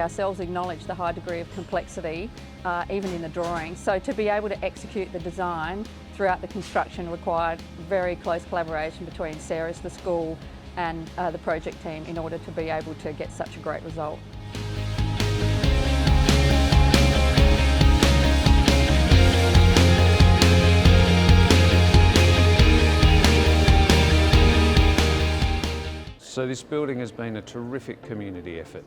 ourselves acknowledge the high degree of complexity, even in the drawing. So to be able to execute the design throughout the construction required very close collaboration between Sarah's, the school, and the project team in order to be able to get such a great result. So this building has been a terrific community effort.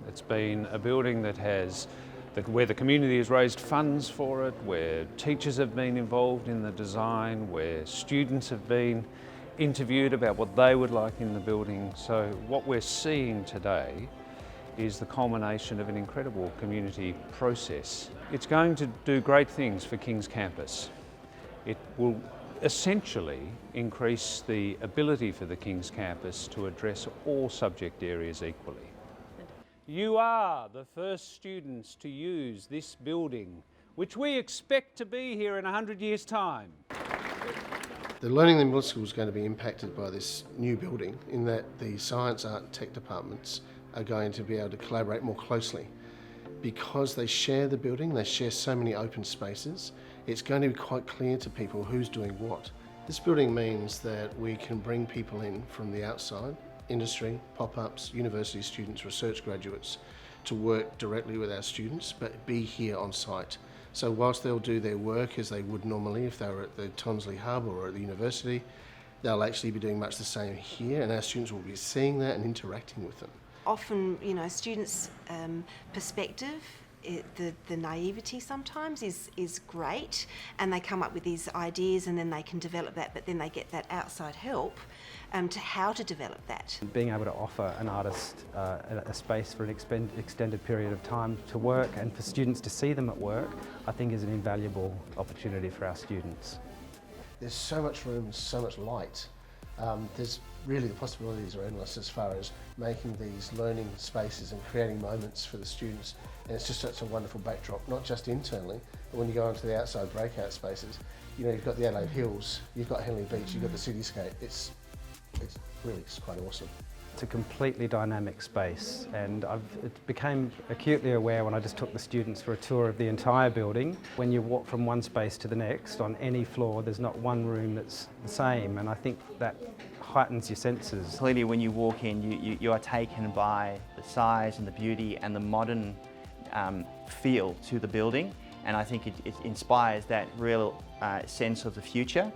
It's been a building where the community has raised funds for it, where teachers have been involved in the design, where students have been interviewed about what they would like in the building. So what we're seeing today is the culmination of an incredible community process. It's going to do great things for King's Campus. It will essentially increase the ability for the King's Campus to address all subject areas equally. You are the first students to use this building, which we expect to be here in 100 years' time. The learning in the middle school is going to be impacted by this new building in that the science, art and tech departments are going to be able to collaborate more closely. Because they share the building, they share so many open spaces, it's going to be quite clear to people who's doing what. This building means that we can bring people in from the outside, industry, pop-ups, university students, research graduates, to work directly with our students, but be here on site. So whilst they'll do their work as they would normally if they were at the Tonsley Hub or at the university, they'll actually be doing much the same here, and our students will be seeing that and interacting with them. Often, students' perspective, the naivety sometimes is great, and they come up with these ideas and then they can develop that, but then they get that outside help to how to develop that. Being able to offer an artist a space for an extended period of time to work and for students to see them at work, I think is an invaluable opportunity for our students. There's so much room, so much light. There's really, the possibilities are endless as far as making these learning spaces and creating moments for the students, and it's just such a wonderful backdrop, not just internally, but when you go onto the outside breakout spaces, you've got the Adelaide Hills, you've got Henley Beach, you've got the cityscape. It's really just quite awesome. It's a completely dynamic space, and it became acutely aware when I just took the students for a tour of the entire building. When you walk from one space to the next on any floor, there's not one room that's the same, and I think that heightens your senses. Clearly when you walk in, you are taken by the size and the beauty and the modern feel to the building, and I think it inspires that real sense of the future.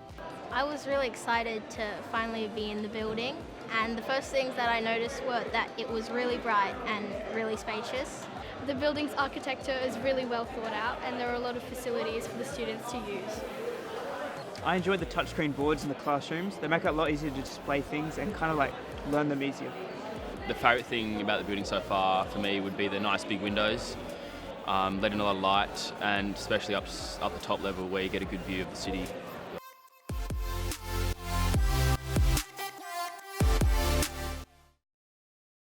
I was really excited to finally be in the building, and the first things that I noticed were that it was really bright and really spacious. The building's architecture is really well thought out, and there are a lot of facilities for the students to use. I enjoyed the touchscreen boards in the classrooms. They make it a lot easier to display things and kind of learn them easier. The favourite thing about the building so far for me would be the nice big windows, letting a lot of light, and especially up the top level where you get a good view of the city.